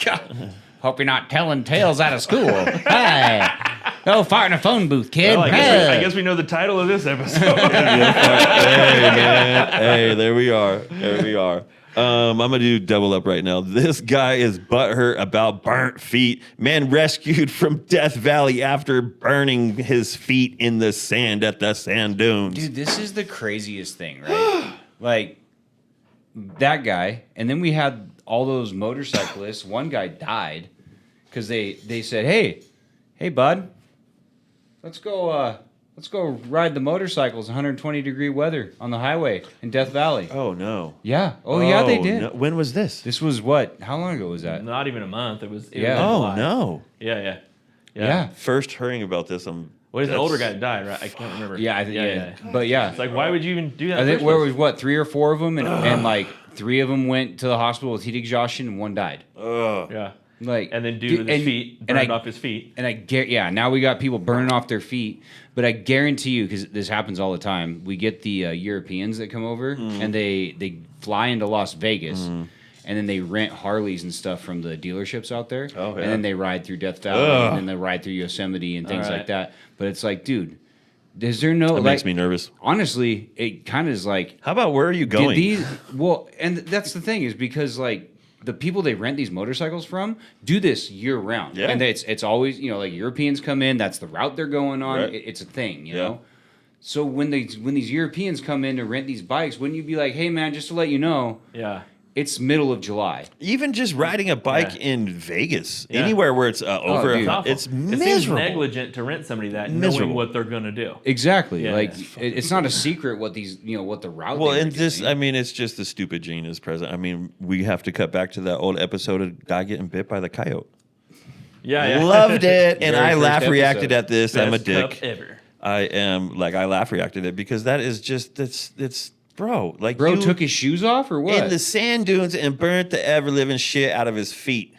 God. Hope you're not telling tales out of school. Hey, go fart in a phone booth, kid. Well, I Hey. guess we know the title of this episode. Hey, man. Hey, there we are. There we are. I'm going to do double up right now. This guy is butthurt about burnt feet. Man rescued from Death Valley after burning his feet in the sand at the sand dunes. Dude, this is the craziest thing, right? Like, that guy, and then we had all those motorcyclists. One guy died because they said, hey, bud, let's go ride the motorcycles 120-degree weather on the highway in Death Valley. Oh, no. Yeah. Oh, yeah, they did. No. When was this? This was what? How long ago was that? Not even a month. It was Yeah. in Oh, July. no. Yeah. First hearing about this, Well, he's an older guy that died, right? I can't remember. Yeah. But yeah. It's like, why would you even do that? I in the think first where place? was what 3 or 4 of them, and like 3 of them went to the hospital with heat exhaustion, and 1 died. Yeah. Like, And then dude with his feet burned off his feet. And now we got people burning off their feet. But I guarantee you, because this happens all the time, we get the Europeans that come over and they fly into Las Vegas. And then they rent Harleys and stuff from the dealerships out there. Oh, yeah. And then they ride through Death Valley, and then they ride through Yosemite and things like that. But it's like, dude, is there no... That makes me nervous. Honestly, it kind of is like... How about where are you going? And that's the thing, is because, like, the people they rent these motorcycles from do this year round. Yeah. And it's always, like, Europeans come in, that's the route they're going on. Right. It's a thing, you Yeah. know? So when these Europeans come in to rent these bikes, wouldn't you be like, hey man, just to let you know, Yeah. it's middle of July. Even just riding a bike Yeah. in Vegas, Yeah. anywhere where it's over, dude. it's It seems miserable. negligent to rent somebody that Miserable. knowing what they're gonna do. Exactly. Yeah. Like it's not a secret what these what the route. Well, they were and this, using. I mean, it's just the stupid gene is present. I mean, we have to cut back to that old episode of guy getting bit by the coyote. Yeah. Loved it, and Very I first laugh reacted episode. at this. I'm a Best cup dick. ever. I am like I laugh reacted it because that is just it's bro like Bro you took his shoes off or what? in the sand dunes and burnt the ever living shit out of his feet.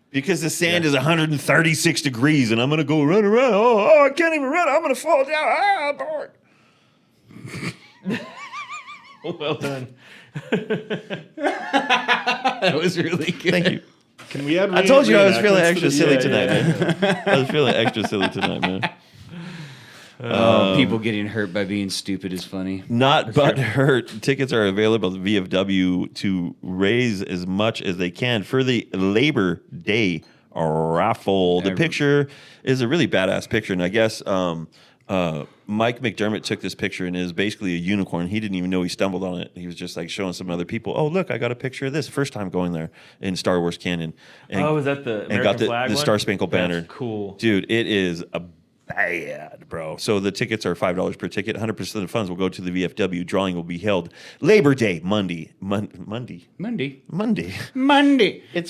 Because the sand is 136 degrees and I'm gonna go run around. Oh, I can't even run. I'm gonna fall down. Ah, bored. Well done. That was really good. Thank you. Can we add? I told you I was feeling reenactments extra to silly the- tonight, man. I was feeling extra silly tonight, man. People getting hurt by being stupid is funny. Not but hurt. Tickets are available at VFW to raise as much as they can for the Labor Day raffle. The picture is a really badass picture, and I guess Mike McDermott took this picture and it is basically a unicorn. He didn't even know he stumbled on it. He was just like showing some other people, oh, look, I got a picture of this. First time going there in Star Wars canon. And, Oh, is that the American and got the flag one? Star Spangled Banner. That's cool. Dude, it is a bad, bro. So the tickets are $5 per ticket. 100% of the funds will go to the VFW. Drawing will be held Labor Day, Monday. Monday. It's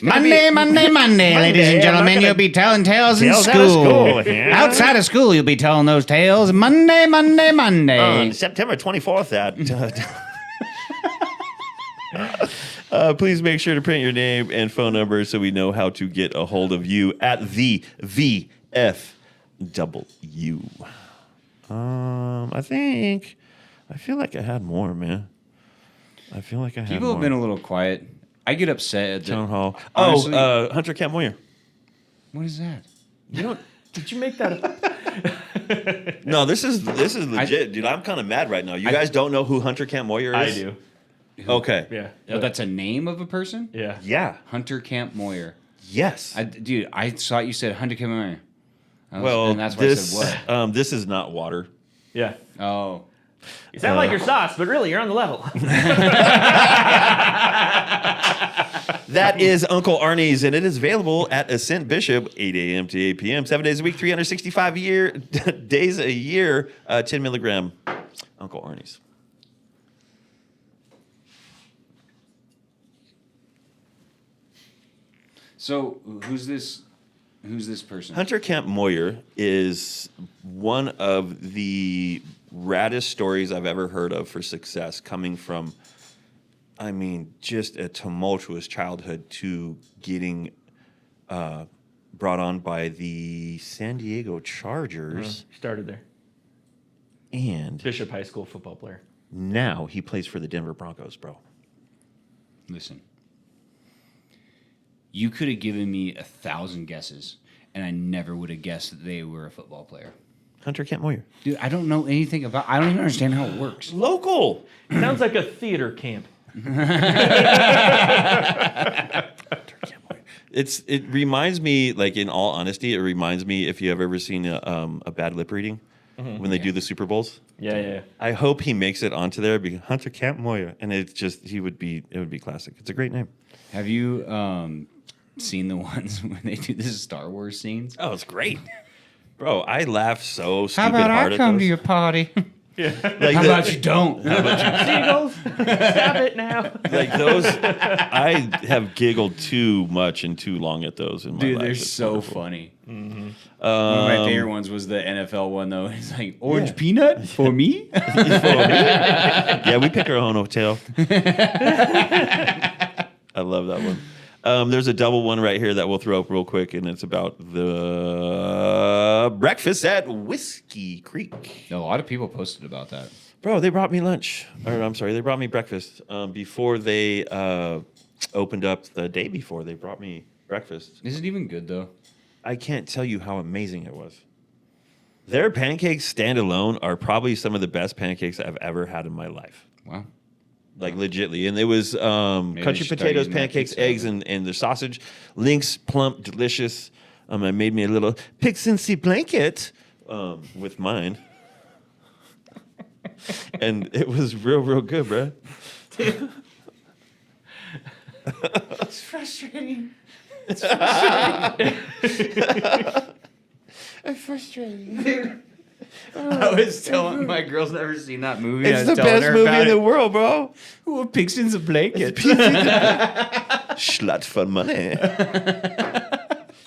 Monday, ladies and gentlemen. You'll be telling tales in Tales out of school. school, yeah. Outside of school, you'll be telling those tales. Monday. on September 24th at please make sure to print your name and phone number so we know how to get a hold of you at the VFW. I feel like I had more, man. I feel like I had People more. have been a little quiet. I get upset at Town the, Hall. Honestly- Hunter Camp Moyer. What is that? You don't. Did you make that up? No, this is legit, dude. I'm kind of mad right now. You guys don't know who Hunter Camp Moyer I is? do. Okay. Yeah. Oh, that's a name of a person? Yeah. Yeah. Hunter Camp Moyer. Yes. Dude, I thought you said Hunter Camp Moyer. Well, and that's why this I said what? this is not water. Yeah. Oh. You sound like your sauce, but really, you're on the level. That is Uncle Arnie's, and it is available at Ascent Bishop, 8 a.m. to 8 p.m., 7 days a week, 365 days a year, 10 milligram Uncle Arnie's. So who's this person? Hunter Camp Moyer is one of the raddest stories I've ever heard of for success, coming from, I mean, just a tumultuous childhood to getting brought on by the San Diego Chargers. Started there. And Bishop High School football player. now he plays for the Denver Broncos, bro. Listen. You could have given me 1,000 guesses, and I never would have guessed that they were a football player. Hunter Camp Moyer. Dude, I don't know anything about. I don't even understand how it works. Local. Sounds like a theater camp. It reminds me, like, in all honesty, it reminds me if you have ever seen a bad lip reading when they do the Super Bowls. Yeah. I hope he makes it onto there because Hunter Camp Moyer, and it's just it would be classic. It's a great name. Have you seen the ones when they do the Star Wars scenes? Oh, it's great, bro. I laugh so How stupid about hard I at come those. to your party? Like How the- about you don't? Seagulls, stop it now. like those. I have giggled too much and too long at those in my Dude, life. they're It's so wonderful. funny. One of my favorite ones was the NFL one, though. It's like, orange peanut for me? Yeah, we pick our own hotel. I love that one. There's a double one right here that we'll throw up real quick, and it's about the breakfast at Whiskey Creek. A lot of people posted about that. Bro, they brought me lunch. Or I'm sorry, they brought me breakfast before they opened up the day before. They brought me breakfast. Is it even good, though? I can't tell you how amazing it was. Their pancakes standalone are probably some of the best pancakes I've ever had in my life. Wow. Like legitly. And it was they country should start potatoes, using that pancakes, pizza eggs, oven. and the sausage. Links, plump, delicious. I made me a little pixincy blanket with mine. and it was real good, bro. It's frustrating. It's frustrating. I was telling my girl's never seen that movie. I It's was the telling best her movie about in the it. world, bro. Ooh, pigs in the blanket. Slut for money.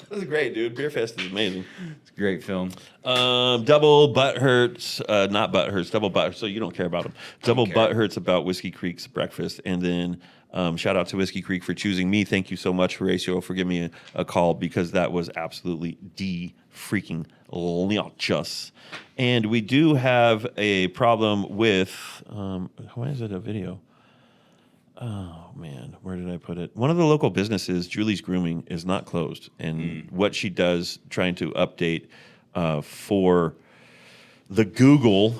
This is great, dude. Beer Fest is amazing. It's a great film. Double butt hurts, not butt hurts, double butt. So you don't care about them. Double care. butt hurts about Whiskey Creek's breakfast, and then shout out to Whiskey Creek for choosing me. Thank you so much, Horatio, for giving me a call because that was absolutely freaking delicious. And we do have a problem with. Why is it a video? Oh man, where did I put it? One of the local businesses, Julie's Grooming, is not closed, and what she does, trying to update for the Google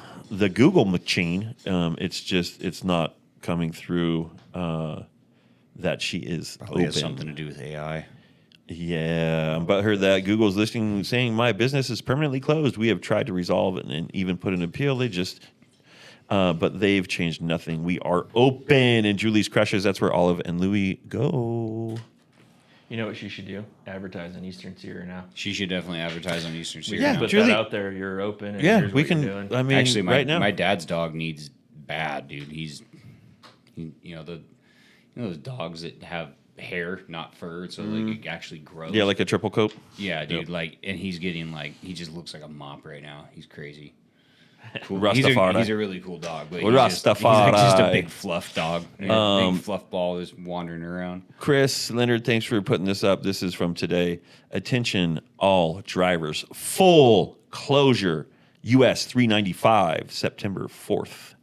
machine, it's not coming through that she is Probably has open. something to do with AI. Yeah, but heard that Google's listing saying my business is permanently closed. We have tried to resolve it and even put an appeal. They just. But they've changed nothing. We are open. And Julie's Crushes, that's where Olive and Louie go. You know what she should do? Advertise on Eastern Seer now. She should definitely advertise on Eastern We Seer. Yeah, can put Julie- that out there. You're open. And Yeah, here's we what you're can. doing. I mean, Actually, right now. my dad's dog needs bad, dude. Those dogs that have hair, not fur, so like it actually grows. Yeah, like a triple coat. Yeah, dude. Yep. Like, and he's getting like he just looks like a mop right now. He's crazy. Cool. Rastafari. He's a really cool dog, but he's just Rastafari. a big fluff dog. Big fluff ball is wandering around. Chris Leonard, thanks for putting this up. This is from today. Attention, all drivers. Full closure. US 395, September 4th.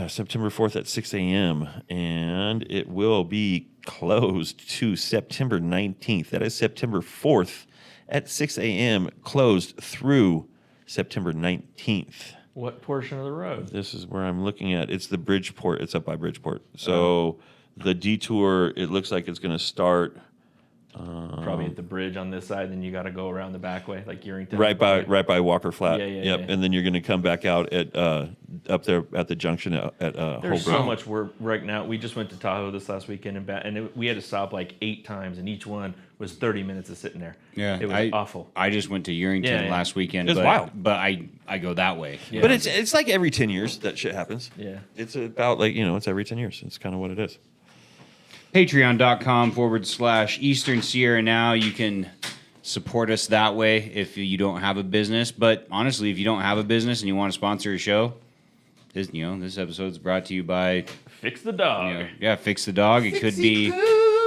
September 4th at 6 a.m. And it will be closed to September 19th. That is September 4th at 6 a.m. Closed through September 19th. What portion of the road? This is where I'm looking at. It's the Bridgeport. It's up by Bridgeport. So the detour, it looks like it's going to start Probably at the bridge on this side. Then you got to go around the back way, like Urington. right by Walker Flat. Yeah, yeah, Yep. yeah. And then you're going to come back out at up there at the junction at There's Holbrook. so much work right now. We just went to Tahoe this last weekend and back, and we had to stop like 8 times, and each one was 30 minutes of sitting there. Yeah, it was awful. I just went to Urington Yeah, yeah. last weekend. It was but, wild. But I go that way. Yeah. But it's like every 10 years that shit happens. Yeah. It's about like, it's every 10 years. It's kind of what it is. Patreon.com/Eastern Sierra Now. You can support us that way if you don't have a business. But honestly, if you don't have a business and you want to sponsor a show, this episode is brought to you by Fix the dog. Fix the Dog. It could be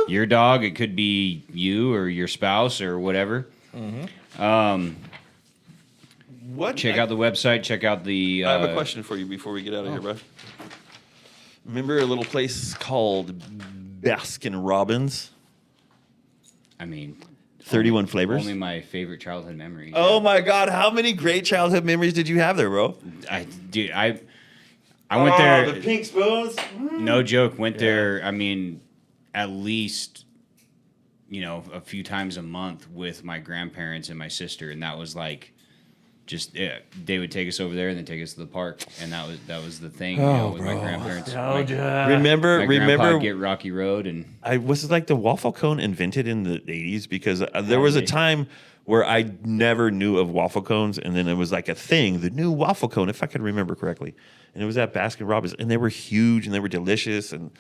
your dog. It could be you or your spouse or whatever. Check out the website. Check out the. I have a question for you before we get out of here, bro. Remember a little place called Baskin Robbins? I mean, 31 flavors? only my favorite childhood memory. Oh my God! How many great childhood memories did you have there, bro? I went there. The pink spoons. No joke. Went there. I mean, at least a few times a month with my grandparents and my sister, and that was like. They would take us over there and then take us to the park, and that was the thing with my grandparents. Remember My grandpa get Rocky Road, and was it like the waffle cone invented in the 80s? Because there was a time where I never knew of waffle cones, and then it was like a thing, the new waffle cone, if I could remember correctly, and it was at Baskin Robbins, and they were huge and they were delicious. And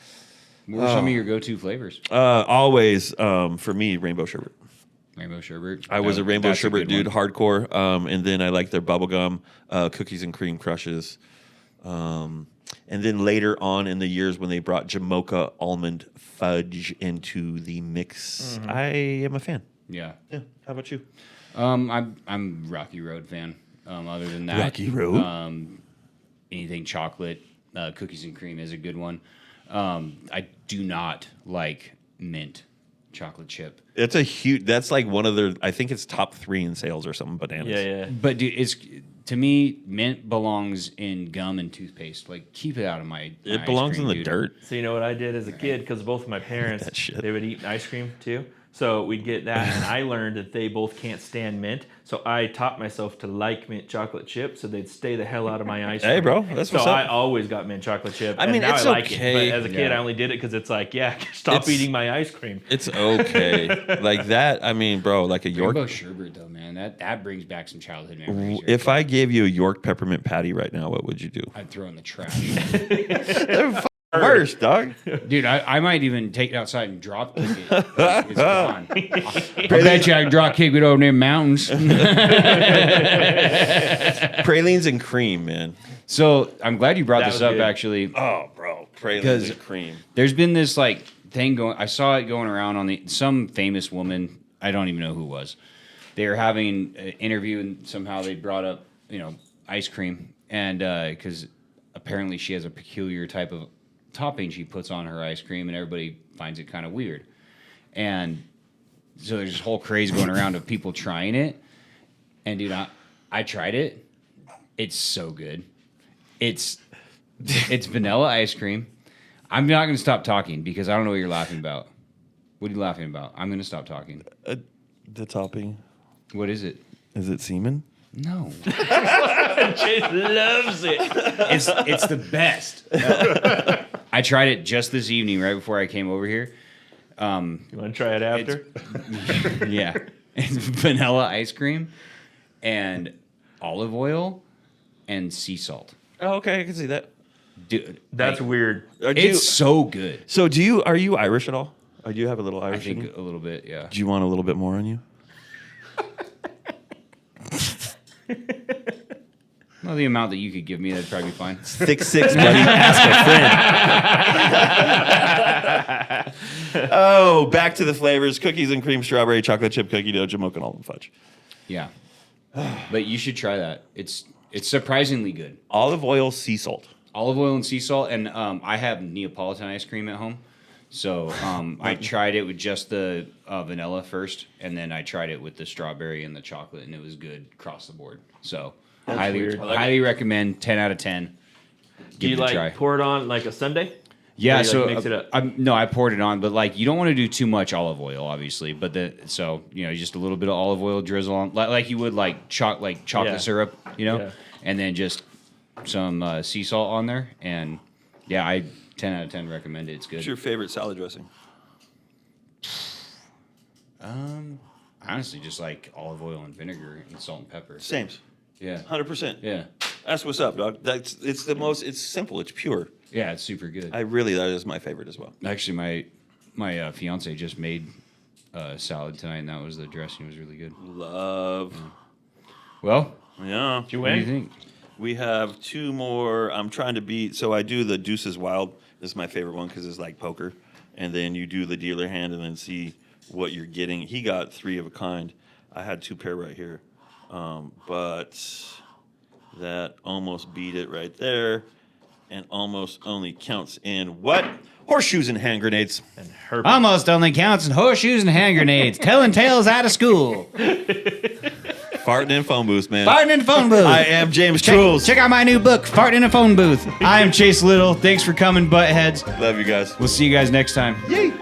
what were some of your go-to flavors? always for me, rainbow sherbet. Rainbow sherbet. I was a rainbow That's sherbet good dude, one. hardcore. And then I liked their bubblegum, cookies and cream crushes. And then later on in the years when they brought Jamocha almond fudge into the mix, I am a fan. Yeah. Yeah. How about you? I'm Rocky Road fan. Other than that, Rocky Road? Anything chocolate, cookies and cream is a good one. I do not like mint chocolate chip. That's like one of their, I think it's top 3 in sales or something, bananas. Yeah. But dude, to me, mint belongs in gum and toothpaste. Like, keep it out of my. It ice belongs cream, in the dude. dirt. So you know what I did as a kid? Because both of my parents, that shit. they would eat ice cream too. So we'd get that, and I learned that they both can't stand mint. So I taught myself to like mint chocolate chip, so they'd stay the hell out of my ice cream. Hey, bro, that's so what's up. I always got mint chocolate chip. I mean, and now it's I like okay. it. But as a kid, I only did it because it's like, stop It's- eating my ice cream. It's okay. Like that, I mean, bro, like a York. Rainbow sherbet, though, man, that brings back some childhood memories. If I gave you a York peppermint patty right now, what would you do? I'd throw it in the trash. They're worst, dog. Dude, I might even take it outside and drop kick it. It's gone. I bet you I can drop kick it over them mountains. Pralines and cream, man. So I'm glad you brought That this was up, good. actually. Oh, bro, pralines Because- and cream. There's been this like thing going. I saw it going around on some famous woman. I don't even know who it was. They were having an interview, and somehow they brought up ice cream, and because apparently she has a peculiar type of topping she puts on her ice cream, and everybody finds it kind of weird. And so there's this whole craze going around of people trying it. And dude, I tried it. It's so good. It's vanilla ice cream. I'm not going to stop talking because I don't know what you're laughing about. What are you laughing about? I'm going to stop talking. The topping. What is it? Is it semen? No. Chase loves it. It's the best. I tried it just this evening, right before I came over here. You want to try it after? Yeah. It's vanilla ice cream and olive oil and sea salt. Oh, okay, I can see that. Dude, That's weird. it's so good. So are you Irish at all? Or do you have a little I Irish in think you? a little bit, yeah. Do you want a little bit more on you? Well, the amount that you could give me, that'd probably be fine. 6'6", buddy. Ask a friend. Oh, back to the flavors: cookies and cream, strawberry, chocolate chip cookie dough, Jamocha, and almond fudge. Yeah. But you should try that. It's surprisingly good. Olive oil, sea salt. Olive oil and sea salt, and I have Neapolitan ice cream at home. So I tried it with just the vanilla first, and then I tried it with the strawberry and the chocolate, and it was good across the board. So weird. highly recommend. 10 out of 10. Do Give you it a try. pour it on like a sundae? Yeah, Or you, so mix it up? I poured it on, but like you don't want to do too much olive oil, obviously. But just a little bit of olive oil drizzle on, like you would like chocolate Yeah. syrup, Yeah. and then just some sea salt on there, and yeah, I 10 out of 10 recommend it. It's good. What's your favorite salad dressing? Honestly, just like olive oil and vinegar and salt and pepper. Same. Yeah, 100%. yeah, That's what's up, dog. It's simple. It's pure. yeah. It's super good. That is my favorite as well. Actually, my fiance just made salad tonight, and that was the dressing. It was really good. Love. Well, Yeah. Did you what do you win? think? We have two more. I'm trying to beat. So I do the Deuces Wild. This is my favorite one because it's like poker. And then you do the dealer hand and then see what you're getting. He got 3 of a kind. I had 2 pair right here. But that almost beat it right there. And almost only counts in what? Horseshoes and hand grenades. And her Almost only counts in horseshoes and hand grenades. Telling tales out of school. Farting in phone booths, man. Farting in a phone booth. I am James Truhls. Check out my new book, Farting in a Phone Booth. I am Chase Little. Thanks for coming, buttheads. Love you guys. We'll see you guys next time. Yay.